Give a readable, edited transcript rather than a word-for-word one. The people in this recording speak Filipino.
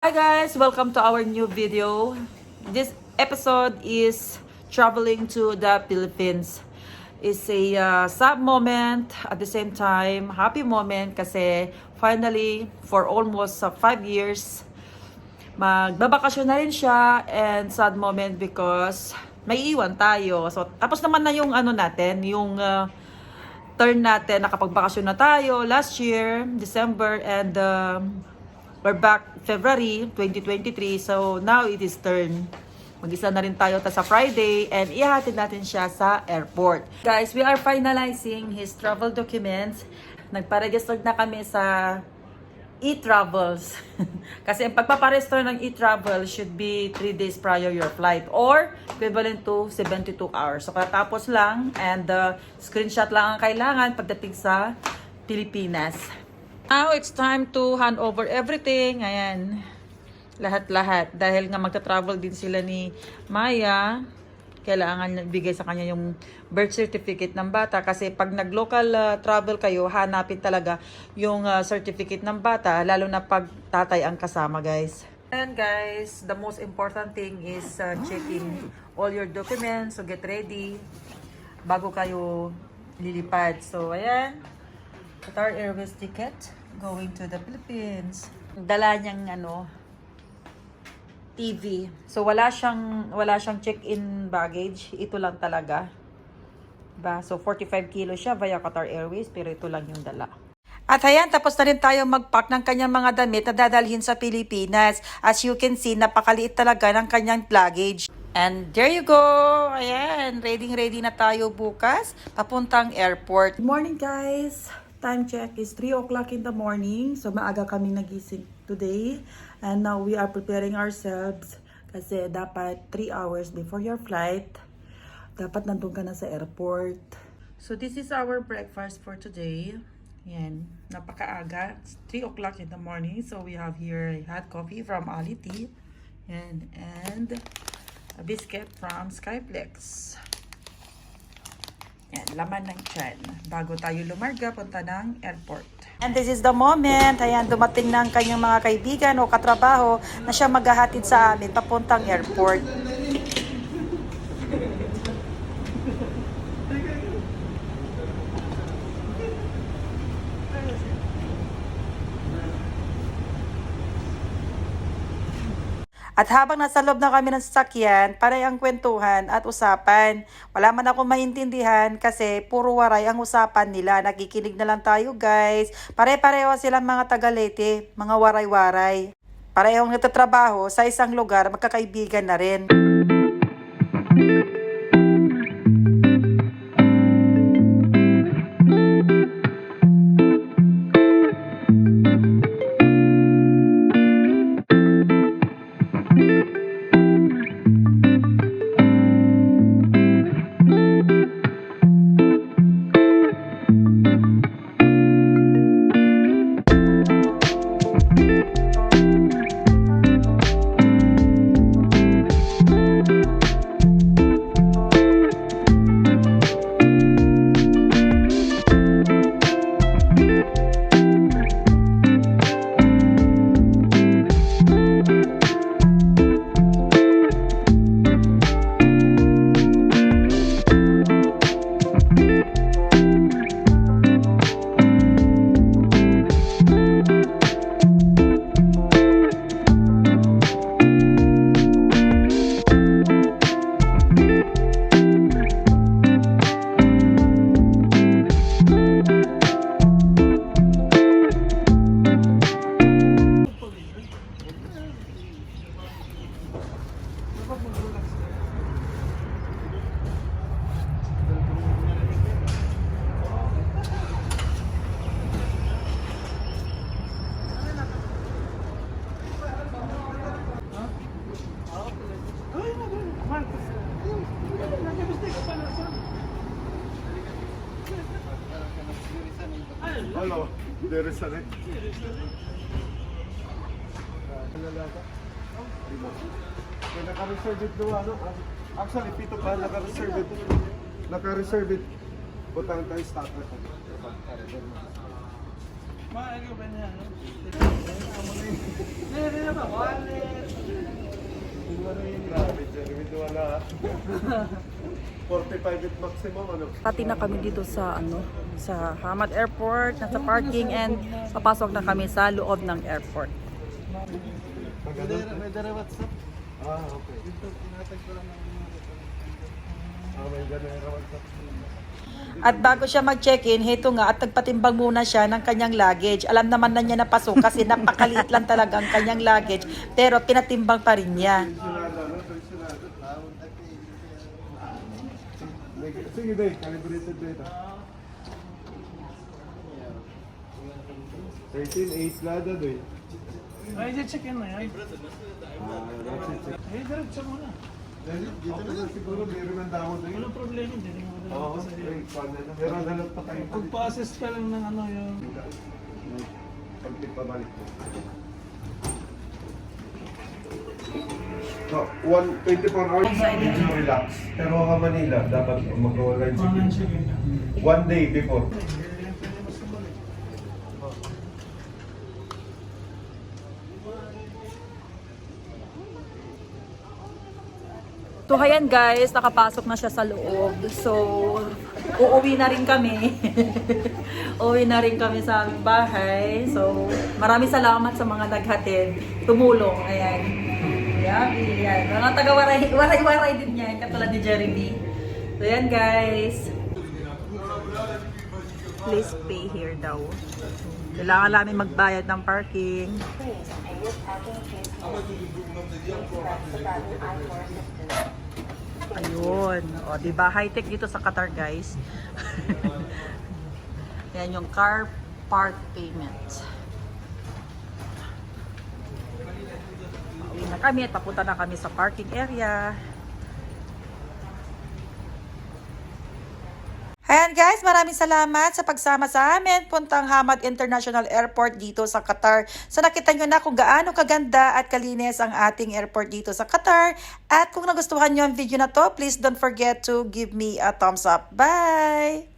Hi guys, welcome to our new video. This episode is traveling to the Philippines. It's a sad moment, at the same time happy moment kasi finally for almost 5 years magbabakasyon na rin siya, and sad moment because may iwan tayo. So tapos naman na yung natin, yung turn natin, nakapagbakasyon na tayo last year, December, and we're back February 2023. So now it is turn. Mag-isa na rin tayo sa Friday and ihatid natin siya sa airport. Guys, we are finalizing his travel documents. Nagpa-register na kami sa e-travels. Kasi ang pagpaparegister ng e-travel should be 3 days prior your flight or equivalent to 72 hours. So katapos lang, and screenshot lang ang kailangan pagdating sa Pilipinas. Now it's time to hand over everything. Ayan. Lahat-lahat. Dahil nga magta-travel din sila ni Maya, kailangan bigay sa kanya yung birth certificate ng bata. Kasi pag nag-local travel kayo, hanapin talaga yung certificate ng bata, lalo na pag tatay ang kasama, guys. And guys, the most important thing is checking all your documents. So get ready bago kayo lilipad. So ayan, Qatar Airways ticket going to the Philippines. Dala niyang TV. So wala siyang check-in baggage. Ito lang talaga. Diba? So 45 kilos siya via Qatar Airways, pero ito lang yung dala. At ayan, tapos na rin tayo mag-pack ng kanyang mga damit na dadalhin sa Pilipinas. As you can see, napakaliit talaga ng kanyang luggage. And there you go! Ayan, ready na tayo bukas, papuntang airport. Good morning, guys! Time check is 3 o'clock in the morning. So maaga kami nagising today. And now we are preparing ourselves kasi dapat 3 hours before your flight, dapat nandun ka na sa airport. So this is our breakfast for today. Yan, napakaaga. It's 3 o'clock in the morning. So we have here a hot coffee from Ali Tea. Yan, and a biscuit from Skyflex. Yan, laman ng tiyan bago tayo lumarga punta ng airport. And this is the moment. Ayan, dumating na ang kanyang mga kaibigan o katrabaho na siya maghahatid sa amin papuntang airport. At habang nasa loob na kami ng sasakyan, paray ang kwentuhan at usapan. Wala man ako maintindihan kasi puro waray ang usapan nila. Nakikinig na lang tayo, guys. Pare-pareho silang mga taga-Leyte, mga waray-waray. Parehong nagtatrabaho sa isang lugar, magkakaibigan na rin. Hello, there is a naka-reserve it doon, actually, pito pa, naka-reserve it. Naka-reserve it. Butang tayo starter. Maaga ba niya? Hindi na ba? Wallet. Grabe, Jeremy, wala. 45 at maximum, ano? Pati na kami dito sa sa Hamad Airport, nasa parking, and papasok na kami sa loob ng airport. May dara WhatsApp. Ah, okay. Dito, tinatag ko lang ng May ganun yung WhatsApp. At bago siya mag-check-in, heto nga, at nagpatimbang muna siya ng kanyang luggage. Alam naman na niya na pasok kasi napakaliit lang talaga ang kanyang luggage, pero pinatimbang pa rin niya. Sige, Day. Calibrated data. 13.8 lada, Day. Ay, check in na yan. Ay, diretso mo na. Dito na siguro, meron ng damo, Day. Walang problema, hindi mo Oo, madala pa sa'yo. pero nalang pa tayo. Pag-process ka lang ng ano yung... Pagpipabalik mo. So, 24 hours, medyo relax. Pero sa Manila, dapat mag-online Online check-in. check-in ka. 1 day before. So, ayan guys, nakapasok na siya sa loob. So, uuwi na rin kami. Uuwi na rin kami sa aming bahay. So, maraming salamat sa mga naghatid. Tumulong, ayan. Yan. Mga taga-waray din yan, katulad ni Jeremy. So, ayan guys. Please pay here daw. Kailangan namin magbayad ng parking. Ayun. O, diba? High-tech dito sa Qatar, guys. Yan yung car park payment. Uwi na kami at papunta na kami sa parking area. Ayan guys, maraming salamat sa pagsama sa amin puntang Hamad International Airport dito sa Qatar. So nakita nyo na kung gaano kaganda at kalinis ang ating airport dito sa Qatar. At kung nagustuhan nyo ang video na to, please don't forget to give me a thumbs up. Bye!